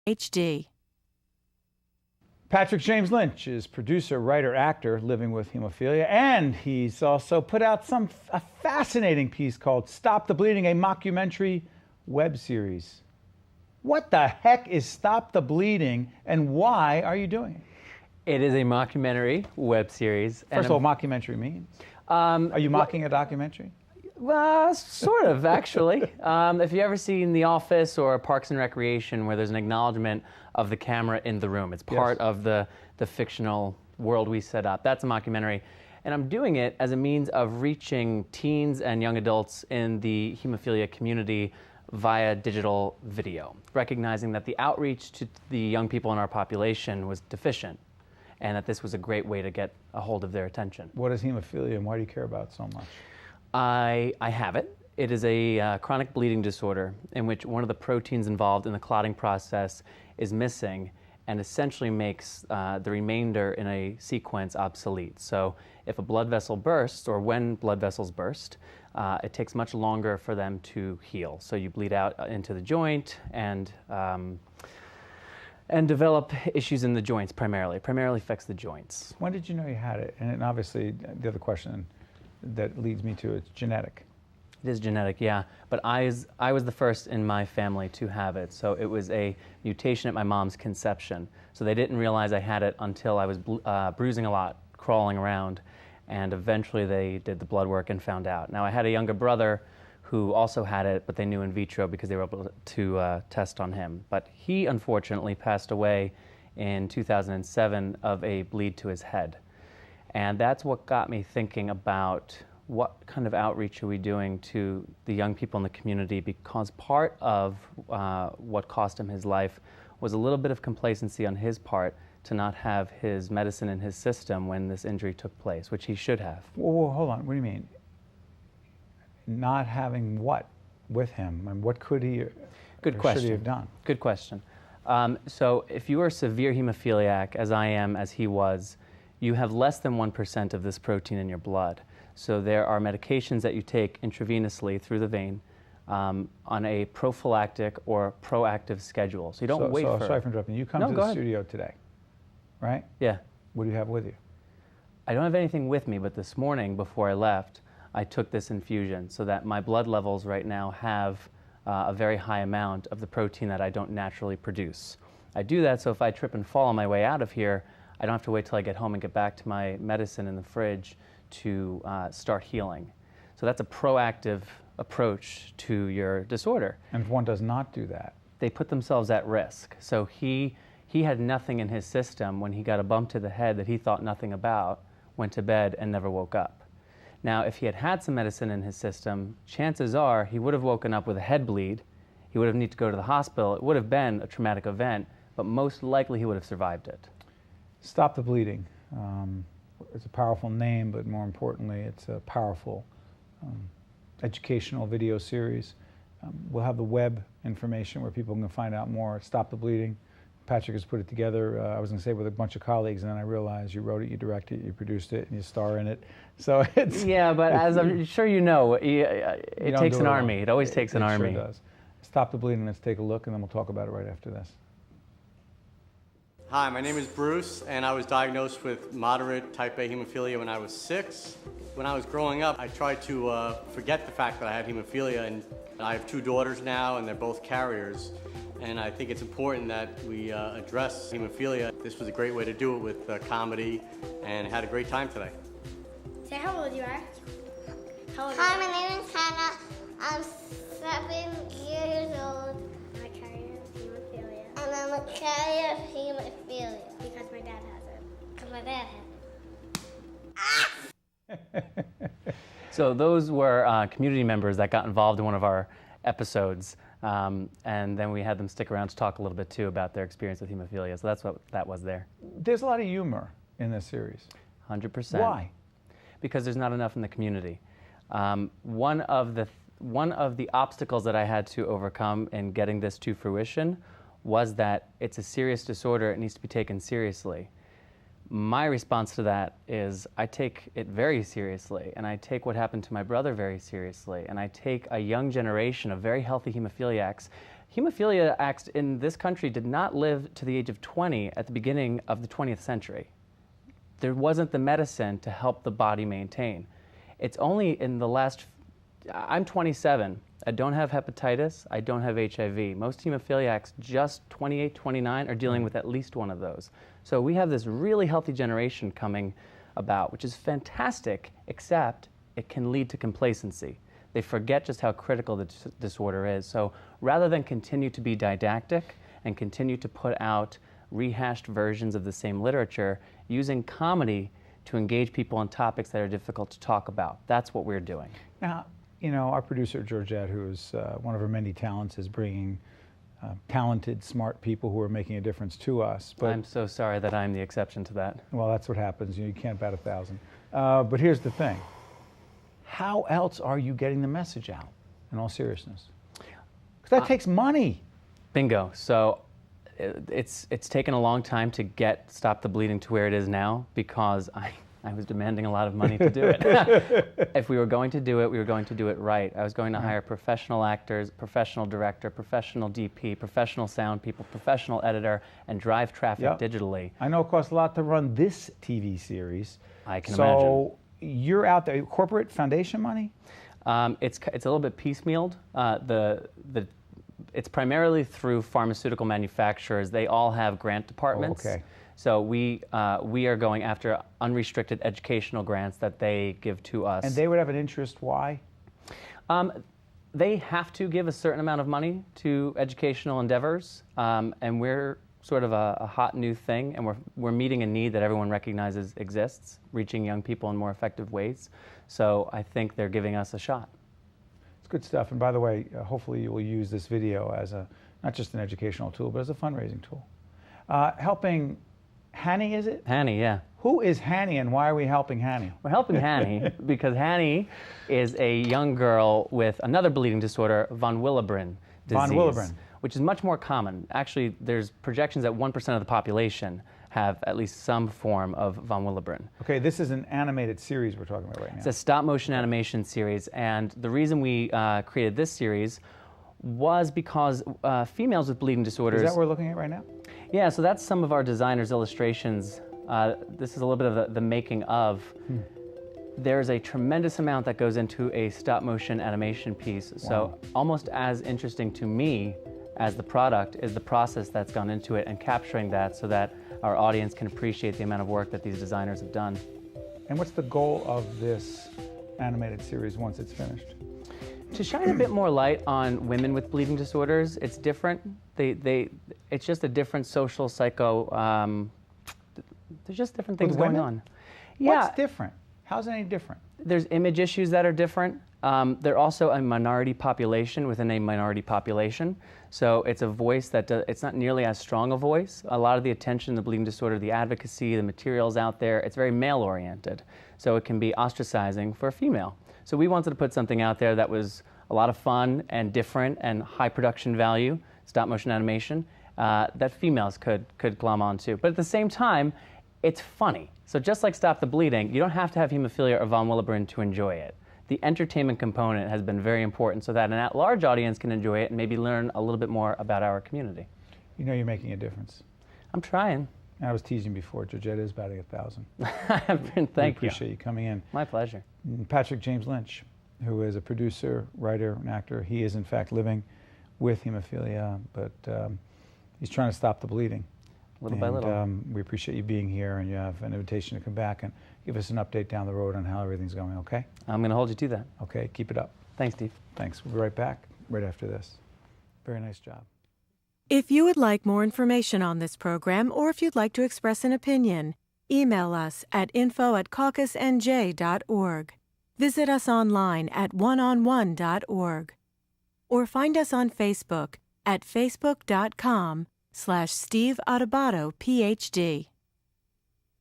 HD. Patrick James Lynch is producer, writer, actor living with hemophilia, and he's also put out a fascinating piece called Stop the Bleeding, a mockumentary web series. What the heck is Stop the Bleeding, and why are you doing it? It is a mockumentary web series. First of all, mockumentary means? Are you mocking a documentary? Well, sort of, actually. If you've ever seen The Office or Parks and Recreation, where there's an acknowledgement of the camera in the room, it's part of the fictional world we set up. That's a mockumentary. And I'm doing it as a means of reaching teens and young adults in the hemophilia community via digital video, recognizing that the outreach to the young people in our population was deficient, and that this was a great way to get a hold of their attention. What is hemophilia, and why do you care about it so much? I have it. It is a chronic bleeding disorder in which one of the proteins involved in the clotting process is missing and essentially makes the remainder in a sequence obsolete. So if a blood vessel bursts, or when blood vessels burst, it takes much longer for them to heal. So you bleed out into the joint and develop issues in the joints primarily. Primarily affects the joints. When did you know you had it? And obviously, the other question that leads me to it's genetic. It is genetic, yeah. But I was the first in my family to have it. So it was a mutation at my mom's conception. So they didn't realize I had it until I was bruising a lot, crawling around. And eventually they did the blood work and found out. Now I had a younger brother who also had it, but they knew in vitro because they were able to test on him. But he unfortunately passed away in 2007 of a bleed to his head. And that's what got me thinking about what kind of outreach are we doing to the young people in the community, because part of what cost him his life was a little bit of complacency on his part to not have his medicine in his system when this injury took place, which he should have. Whoa, hold on, what do you mean? Not having what with him? And what could he Good question. should he have done? Good question. So if you are a severe hemophiliac, as I am, as he was, you have less than 1% of this protein in your blood. So there are medications that you take intravenously through the vein on a prophylactic or proactive schedule. So you don't wait for... Sorry for interrupting. You come to the studio today, right? Yeah. What do you have with you? I don't have anything with me, but this morning before I left, I took this infusion so that my blood levels right now have a very high amount of the protein that I don't naturally produce. I do that so if I trip and fall on my way out of here, I don't have to wait till I get home and get back to my medicine in the fridge to start healing. So that's a proactive approach to your disorder. And if one does not do that? They put themselves at risk. So he had nothing in his system when he got a bump to the head that he thought nothing about, went to bed and never woke up. Now, if he had had some medicine in his system, chances are he would have woken up with a head bleed. He would have needed to go to the hospital. It would have been a traumatic event, but most likely he would have survived it. Stop the Bleeding. It's a powerful name, but more importantly, it's a powerful educational video series. We'll have the web information where people can find out more. Stop the Bleeding. Patrick has put it together, I was going to say with a bunch of colleagues, and then I realized you wrote it, you directed it, you produced it, and you star in it. So it's... Yeah, but as I'm sure you know, it takes an army. It always takes an army. It sure does. Stop the Bleeding, let's take a look, and then we'll talk about it right after this. Hi, my name is Bruce, and I was diagnosed with moderate type A hemophilia when I was 6. When I was growing up, I tried to forget the fact that I had hemophilia, and I have 2 daughters now, and they're both carriers. And I think it's important that we address hemophilia. This was a great way to do it with comedy, and had a great time today. Say how old you are. Hi, my name is Hannah. I'm 7 years old. I'm a carrier of hemophilia. And I'm a carrier of hemophilia. Because my dad has it. Because my dad has it. So those were community members that got involved in one of our episodes. And then we had them stick around to talk a little bit too about their experience with hemophilia. So that's what that was there. There's a lot of humor in this series. 100%. Why? Because there's not enough in the community. One of the obstacles that I had to overcome in getting this to fruition was that it's a serious disorder. It needs to be taken seriously. My response to that is I take it very seriously, and I take what happened to my brother very seriously, and I take a young generation of very healthy hemophiliacs Hemophilia acts in this country did not live to the age of 20 at the beginning of the 20th century. There wasn't the medicine to help the body maintain. It's only in the last, I'm 27, I don't have hepatitis, I don't have HIV. Most hemophiliacs, just 28, 29, are dealing with at least one of those. So we have this really healthy generation coming about, which is fantastic, except it can lead to complacency. They forget just how critical the disorder is. So rather than continue to be didactic and continue to put out rehashed versions of the same literature, using comedy to engage people on topics that are difficult to talk about. That's what we're doing. Now, you know, our producer, Georgette, who is one of her many talents, is bringing talented, smart people who are making a difference to us. But I'm so sorry that I'm the exception to that. well, that's what happens. You can't bat 1,000. But here's the thing. How else are you getting the message out, in all seriousness? Because that takes money. Bingo. So it's taken a long time to get Stop the Bleeding to where it is now, because I was demanding a lot of money to do it. If we were going to do it, we were going to do it right. I was going to hire professional actors, professional director, professional DP, professional sound people, professional editor, and drive traffic digitally. I know it costs a lot to run this TV series. I can imagine. So you're out there, corporate foundation money? It's a little bit piecemealed. It's primarily through pharmaceutical manufacturers. They all have grant departments. Oh, okay. So we are going after unrestricted educational grants that they give to us. And they would have an interest, why? They have to give a certain amount of money to educational endeavors, and we're sort of a hot new thing, and we're meeting a need that everyone recognizes exists, reaching young people in more effective ways. So I think they're giving us a shot. It's good stuff. And by the way, hopefully you will use this video as not just an educational tool, but as a fundraising tool. Helping Hanny, is it? Hanny, yeah. Who is Hanny and why are we helping Hanny? We're helping Hanny because Hanny is a young girl with another bleeding disorder, von Willebrand disease. Von Willebrand. Which is much more common. Actually, there's projections that 1% of the population have at least some form of von Willebrand. Okay, this is an animated series we're talking about right now. It's a stop-motion animation series, and the reason we created this series was because females with bleeding disorders... Is that what we're looking at right now? Yeah, so that's some of our designers' illustrations. This is a little bit of the making of. There's a tremendous amount that goes into a stop-motion animation piece. Wow. So almost as interesting to me as the product is the process that's gone into it and capturing that so that our audience can appreciate the amount of work that these designers have done. And what's the goal of this animated series once it's finished? To shine a bit more light on women with bleeding disorders. It's different. It's just a different social there's just different things going on. Yeah. What's different? How's it any different? There's image issues that are different. They're also a minority population within a minority population. So it's a voice that it's not nearly as strong a voice. A lot of the attention, the bleeding disorder, the advocacy, the materials out there, it's very male-oriented. So it can be ostracizing for a female. So we wanted to put something out there that was a lot of fun and different and high production value, stop-motion animation, that females could glom onto. But at the same time, it's funny. So just like Stop the Bleeding, you don't have to have hemophilia or von Willebrand to enjoy it. The entertainment component has been very important so that an at-large audience can enjoy it and maybe learn a little bit more about our community. You know you're making a difference. I'm trying. I was teasing before. Georgette is batting 1,000. Thank you. Appreciate you coming in. My pleasure. Patrick James Lynch, who is a producer, writer, and actor. He is in fact living with hemophilia, but he's trying to stop the bleeding. Little by little. We appreciate you being here, and you have an invitation to come back and give us an update down the road on how everything's going, okay? I'm going to hold you to that. Okay, keep it up. Thanks, Steve. Thanks. We'll be right back right after this. Very nice job. If you would like more information on this program, or if you'd like to express an opinion, email us at info@caucusnj.org. Visit us online at oneonone.org. Or find us on Facebook at facebook.com/Steve Adubato, PhD.